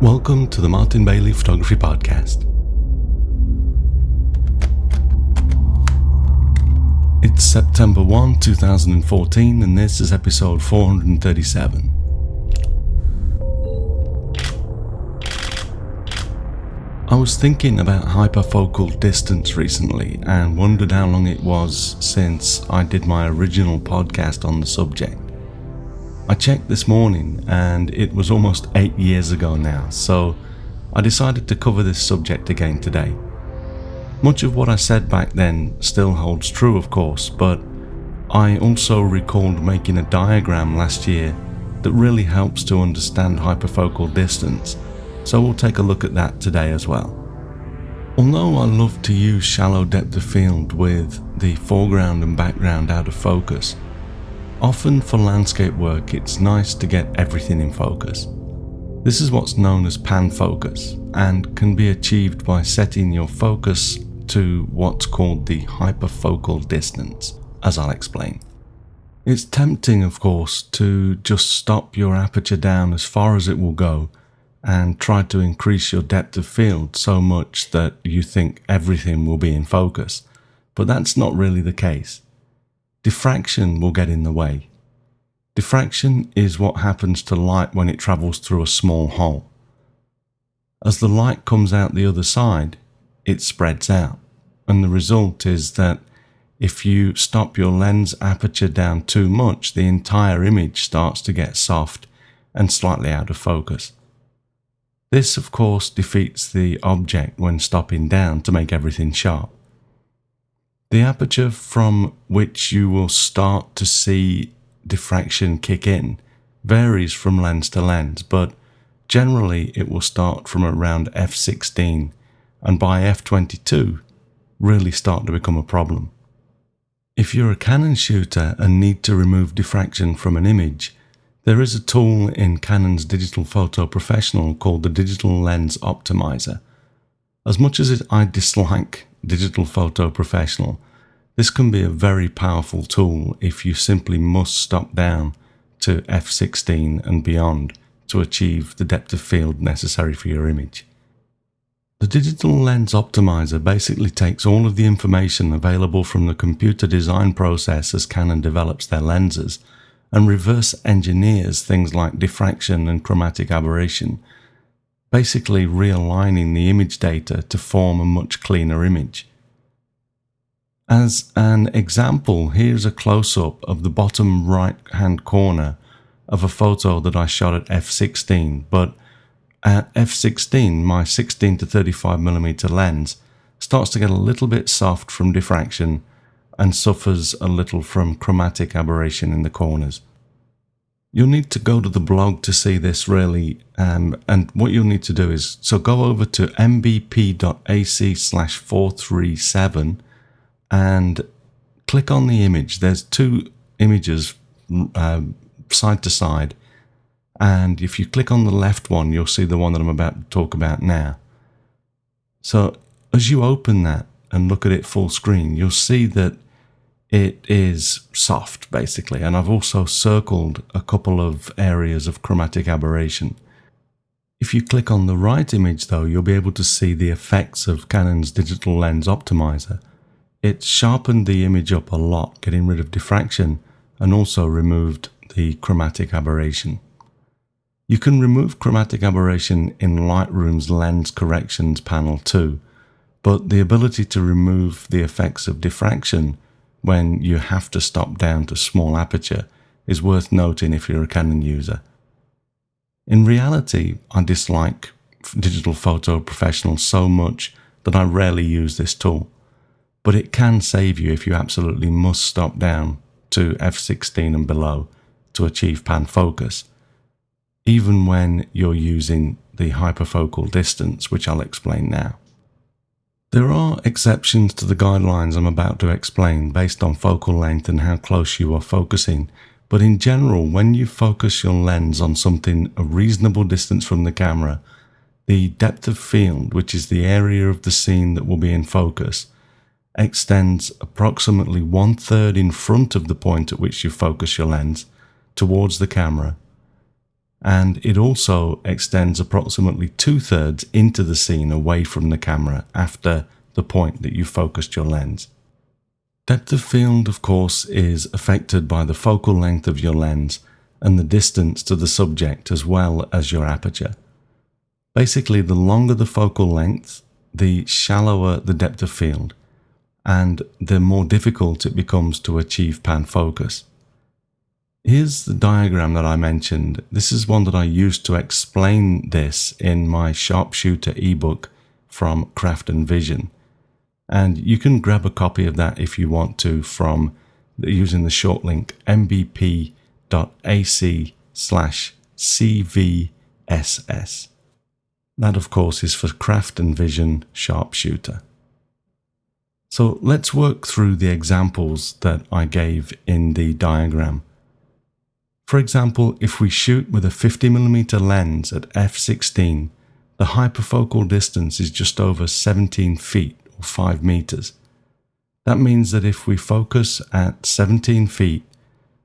Welcome to the Martin Bailey Photography Podcast. It's September 1, 2014, and this is episode 437. I was thinking about hyperfocal distance recently and wondered how long it was since I did my original podcast on the subject. I checked this morning and it was almost 8 years ago now, so I decided to cover this subject again today. Much of what I said back then still holds true, of course, but I also recalled making a diagram last year that really helps to understand hyperfocal distance, so we'll take a look at that today as well. Although I love to use shallow depth of field with the foreground and background out of focus, often for landscape work it's nice to get everything in focus. This is what's known as pan focus and can be achieved by setting your focus to what's called the hyperfocal distance, as I'll explain. It's tempting, of course, to just stop your aperture down as far as it will go and try to increase your depth of field so much that you think everything will be in focus, but that's not really the case. Diffraction will get in the way. Diffraction is what happens to light when it travels through a small hole. As the light comes out the other side, it spreads out, and the result is that if you stop your lens aperture down too much, the entire image starts to get soft and slightly out of focus. This, of course, defeats the object when stopping down to make everything sharp. The aperture from which you will start to see diffraction kick in varies from lens to lens, but generally it will start from around f16 and by f22 really start to become a problem. If you're a Canon shooter and need to remove diffraction from an image, there is a tool in Canon's Digital Photo Professional called the Digital Lens Optimizer. As much as I dislike Digital Photo Professional, this can be a very powerful tool if you simply must stop down to f16 and beyond to achieve the depth of field necessary for your image. The Digital Lens Optimizer basically takes all of the information available from the computer design process as Canon develops their lenses and reverse engineers things like diffraction and chromatic aberration, basically realigning the image data to form a much cleaner image. As an example, here's a close-up of the bottom right-hand corner of a photo that I shot at f16, but at f16 my 16 to 35mm lens starts to get a little bit soft from diffraction and suffers a little from chromatic aberration in the corners. You'll need to go to the blog to see this really, and what you'll need to do is, so go over to mbp.ac/437 and click on the image. There's two images side to side, and if you click on the left one, you'll see the one that I'm about to talk about now. So as you open that and look at it full screen, you'll see that it is soft, basically, and I've also circled a couple of areas of chromatic aberration. If you click on the right image, though, you'll be able to see the effects of Canon's Digital Lens Optimizer. It's sharpened the image up a lot, getting rid of diffraction, and also removed the chromatic aberration. You can remove chromatic aberration in Lightroom's Lens Corrections panel too, but the ability to remove the effects of diffraction when you have to stop down to small aperture is worth noting if you're a Canon user. In reality, I dislike Digital Photo Professional so much that I rarely use this tool, but it can save you if you absolutely must stop down to f16 and below to achieve pan focus, even when you're using the hyperfocal distance, which I'll explain now. There are exceptions to the guidelines I'm about to explain based on focal length and how close you are focusing, but in general, when you focus your lens on something a reasonable distance from the camera, the depth of field, which is the area of the scene that will be in focus, extends approximately 1/3 in front of the point at which you focus your lens towards the camera, and it also extends approximately 2/3 into the scene away from the camera after the point that you focused your lens. Depth of field, of course, is affected by the focal length of your lens and the distance to the subject as well as your aperture. Basically, the longer the focal length, the shallower the depth of field, and the more difficult it becomes to achieve pan focus. Here's the diagram that I mentioned. This is one that I used to explain this in my Sharpshooter ebook from Craft and Vision. And you can grab a copy of that if you want to from using the short link mbp.ac/cvss. That, of course, is for Craft and Vision Sharpshooter. So let's work through the examples that I gave in the diagram. For example, if we shoot with a 50mm lens at f/16, the hyperfocal distance is just over 17 feet or 5 meters. That means that if we focus at 17 feet,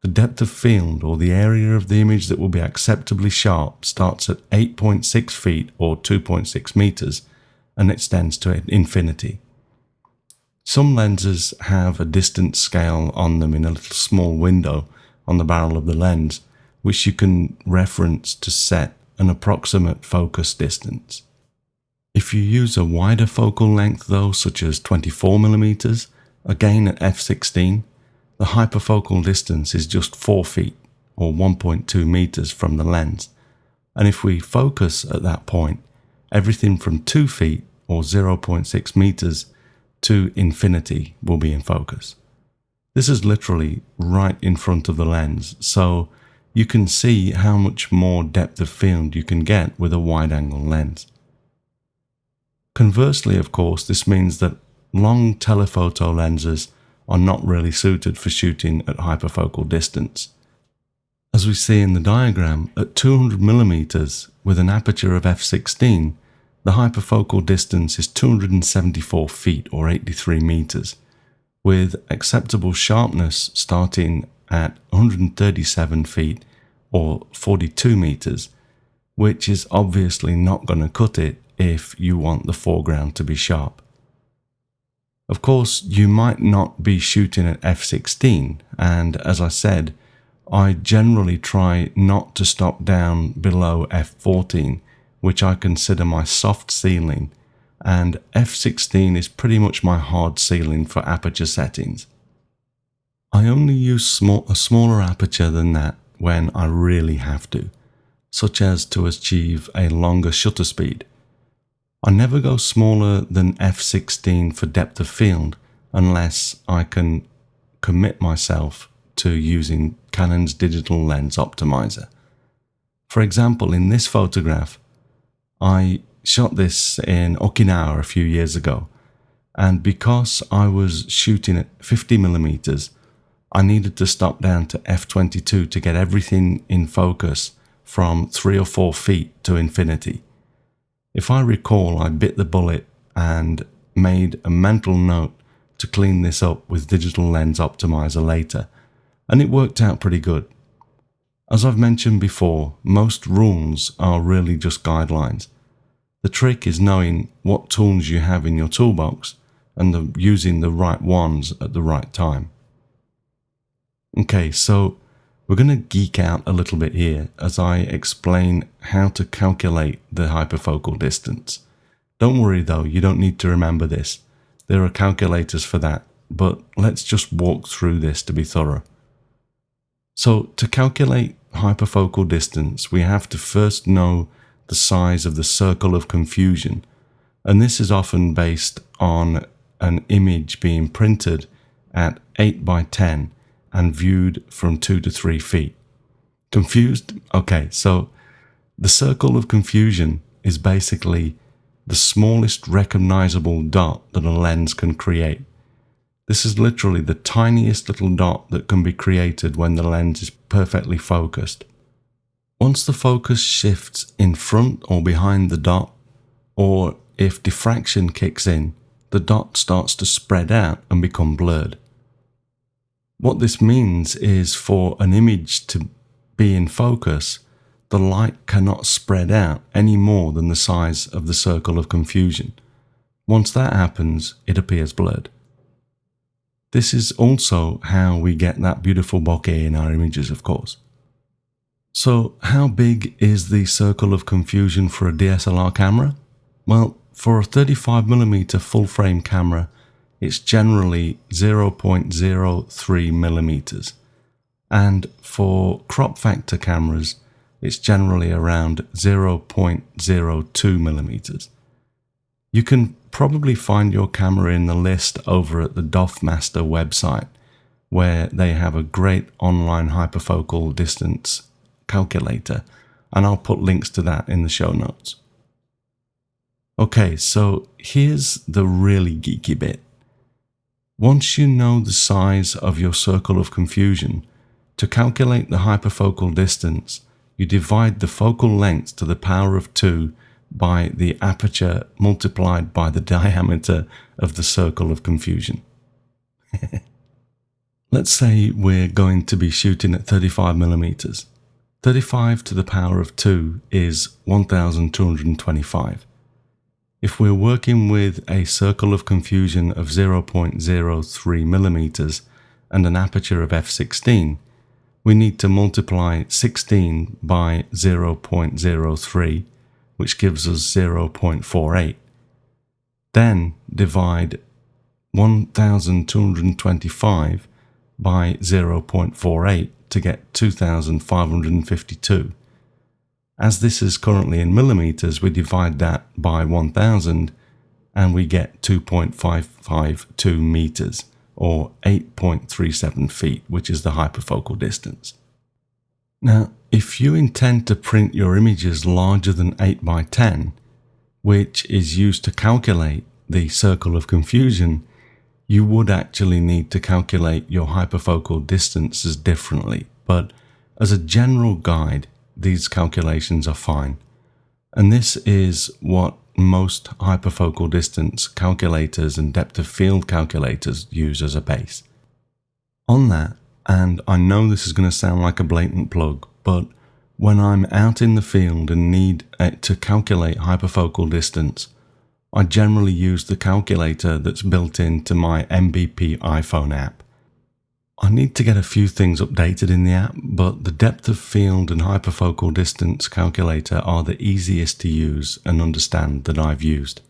the depth of field, or the area of the image that will be acceptably sharp, starts at 8.6 feet or 2.6 meters and extends to infinity. Some lenses have a distance scale on them in a little small window on the barrel of the lens, which you can reference to set an approximate focus distance. If you use a wider focal length though, such as 24mm, again at f/16, the hyperfocal distance is just 4 feet or 1.2 meters from the lens. And if we focus at that point, everything from 2 feet or 0.6 meters to infinity will be in focus. This is literally right in front of the lens, so you can see how much more depth of field you can get with a wide-angle lens. Conversely, of course, this means that long telephoto lenses are not really suited for shooting at hyperfocal distance. As we see in the diagram, at 200mm with an aperture of f/16, the hyperfocal distance is 274 feet or 83 meters, with acceptable sharpness starting at 137 feet or 42 meters, which is obviously not going to cut it if you want the foreground to be sharp. Of course, you might not be shooting at f/16, and as I said, I generally try not to stop down below f/14, which I consider my soft ceiling, and f/16 is pretty much my hard ceiling for aperture settings. I only use a smaller aperture than that when I really have to, such as to achieve a longer shutter speed. I never go smaller than f/16 for depth of field unless I can commit myself to using Canon's digital lens optimizer. For example, in this photograph, I shot this in Okinawa a few years ago, and because I was shooting at 50mm, I needed to stop down to f/22 to get everything in focus from 3 or 4 feet to infinity. If I recall, I bit the bullet and made a mental note to clean this up with Digital Lens Optimizer later, and it worked out pretty good. As I've mentioned before, most rules are really just guidelines. The trick is knowing what tools you have in your toolbox and using the right ones at the right time. Okay, so we're going to geek out a little bit here as I explain how to calculate the hyperfocal distance. Don't worry though, you don't need to remember this. There are calculators for that, but let's just walk through this to be thorough. So to calculate hyperfocal distance, we have to first know the size of the circle of confusion, and this is often based on an image being printed at 8 by 10 and viewed from 2 to 3 feet. Confused? Okay, so the circle of confusion is basically the smallest recognizable dot that a lens can create. This is literally the tiniest little dot that can be created when the lens is perfectly focused. Once the focus shifts in front or behind the dot, or if diffraction kicks in, the dot starts to spread out and become blurred. What this means is for an image to be in focus, the light cannot spread out any more than the size of the circle of confusion. Once that happens, it appears blurred. This is also how we get that beautiful bokeh in our images, of course. So how big is the circle of confusion for a DSLR camera? Well, for a 35mm full-frame camera, it's generally 0.03mm, and for crop factor cameras, it's generally around 0.02mm. You can probably find your camera in the list over at the DOFmaster website, where they have a great online hyperfocal distance calculator, and I'll put links to that in the show notes. Okay, so here's the really geeky bit. Once you know the size of your circle of confusion, to calculate the hyperfocal distance, you divide the focal length to the power of 2 by the aperture multiplied by the diameter of the circle of confusion. Let's say we're going to be shooting at 35mm. 35 to the power of 2 is 1225. If we're working with a circle of confusion of 0.03mm and an aperture of f16, we need to multiply 16 by 0.03, which gives us 0.48. Then divide 1225 by 0.48 to get 2552. As this is currently in millimeters, we divide that by 1000 and we get 2.552 meters, or 8.37 feet, which is the hyperfocal distance. Now, if you intend to print your images larger than 8 by 10, which is used to calculate the circle of confusion, you would actually need to calculate your hyperfocal distances differently. But as a general guide, these calculations are fine. And this is what most hyperfocal distance calculators and depth of field calculators use as a base. On that, and I know this is going to sound like a blatant plug, but when I'm out in the field and need to calculate hyperfocal distance, I generally use the calculator that's built into my MVP iPhone app. I need to get a few things updated in the app, but the depth of field and hyperfocal distance calculator are the easiest to use and understand that I've used.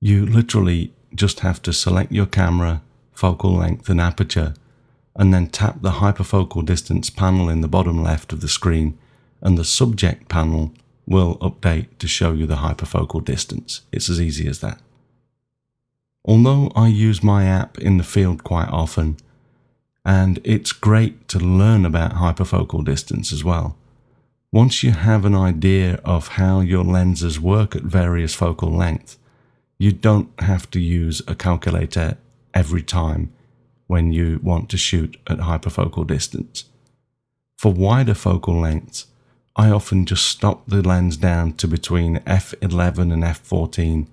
You literally just have to select your camera, focal length and aperture, and then tap the hyperfocal distance panel in the bottom left of the screen, and the subject panel will update to show you the hyperfocal distance. It's as easy as that. Although I use my app in the field quite often, and it's great to learn about hyperfocal distance as well. Once you have an idea of how your lenses work at various focal lengths, you don't have to use a calculator every time when you want to shoot at hyperfocal distance. For wider focal lengths, I often just stop the lens down to between f11 and f14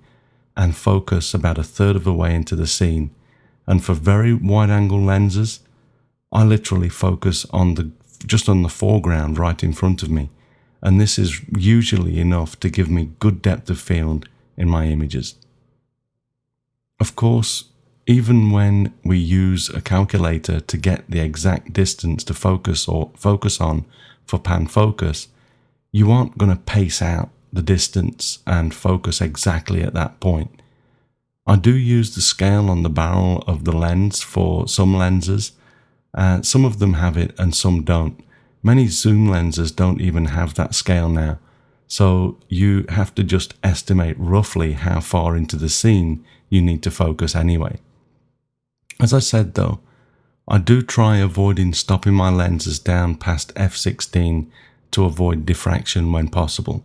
and focus about a third of the way into the scene. And for very wide angle lenses, I literally focus just on the foreground right in front of me, and this is usually enough to give me good depth of field in my images. Of course, even when we use a calculator to get the exact distance to focus on for pan focus, you aren't going to pace out the distance and focus exactly at that point. I do use the scale on the barrel of the lens for some lenses. Some of them have it and some don't. Many zoom lenses don't even have that scale now, so you have to just estimate roughly how far into the scene you need to focus anyway. As I said though, I do try avoiding stopping my lenses down past f16 to avoid diffraction when possible.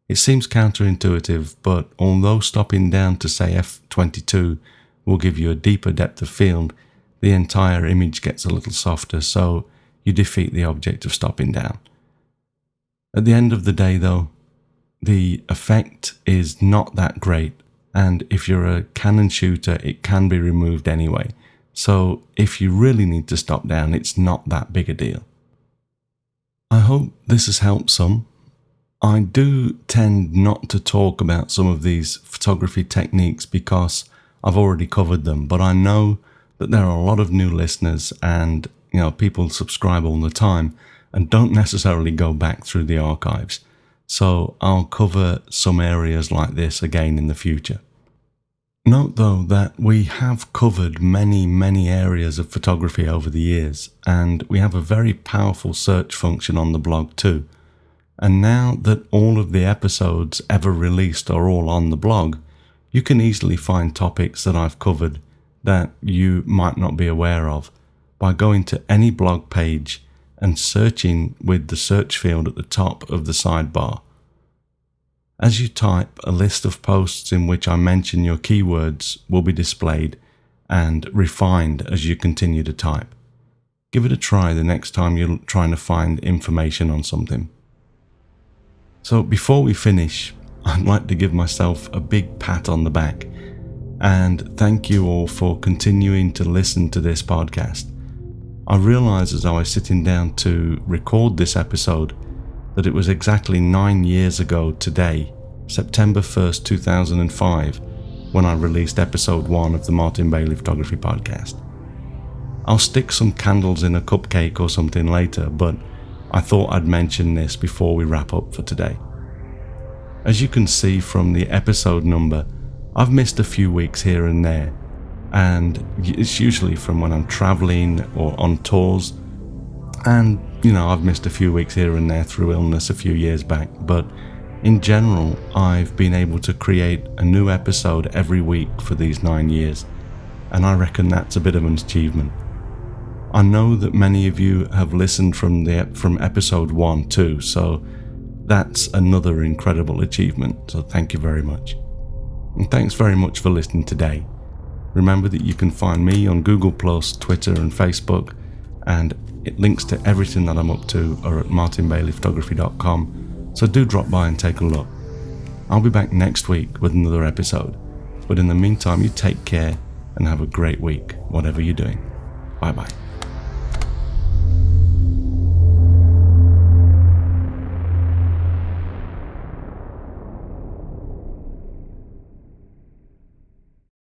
It seems counterintuitive, but although stopping down to say f22 will give you a deeper depth of field, the entire image gets a little softer, so you defeat the object of stopping down. At the end of the day though, the effect is not that great, and if you're a Canon shooter, it can be removed anyway, so if you really need to stop down, it's not that big a deal. I hope this has helped some. I do tend not to talk about some of these photography techniques because I've already covered them, but I know that there are a lot of new listeners and people subscribe all the time and don't necessarily go back through the archives. So I'll cover some areas like this again in the future. Note though that we have covered many areas of photography over the years, and we have a very powerful search function on the blog too. And now that all of the episodes ever released are all on the blog, you can easily find topics that I've covered that you might not be aware of by going to any blog page and searching with the search field at the top of the sidebar. As you type, a list of posts in which I mention your keywords will be displayed and refined as you continue to type. Give it a try the next time you're trying to find information on something. So before we finish, I'd like to give myself a big pat on the back and thank you all for continuing to listen to this podcast. I realised as I was sitting down to record this episode that it was exactly 9 years ago today, September 1st, 2005, when I released episode 1 of the Martin Bailey Photography Podcast. I'll stick some candles in a cupcake or something later, but I thought I'd mention this before we wrap up for today. As you can see from the episode number, I've missed a few weeks here and there, and it's usually from when I'm traveling or on tours. And, I've missed a few weeks here and there through illness a few years back, but in general, I've been able to create a new episode every week for these 9 years, and I reckon that's a bit of an achievement. I know that many of you have listened from episode 1 too, so that's another incredible achievement, so thank you very much. And thanks very much for listening today. Remember that you can find me on Google+, Twitter and Facebook, and links to everything that I'm up to are at martinbaileyphotography.com, so do drop by and take a look. I'll be back next week with another episode, but in the meantime you take care and have a great week, whatever you're doing. Bye bye.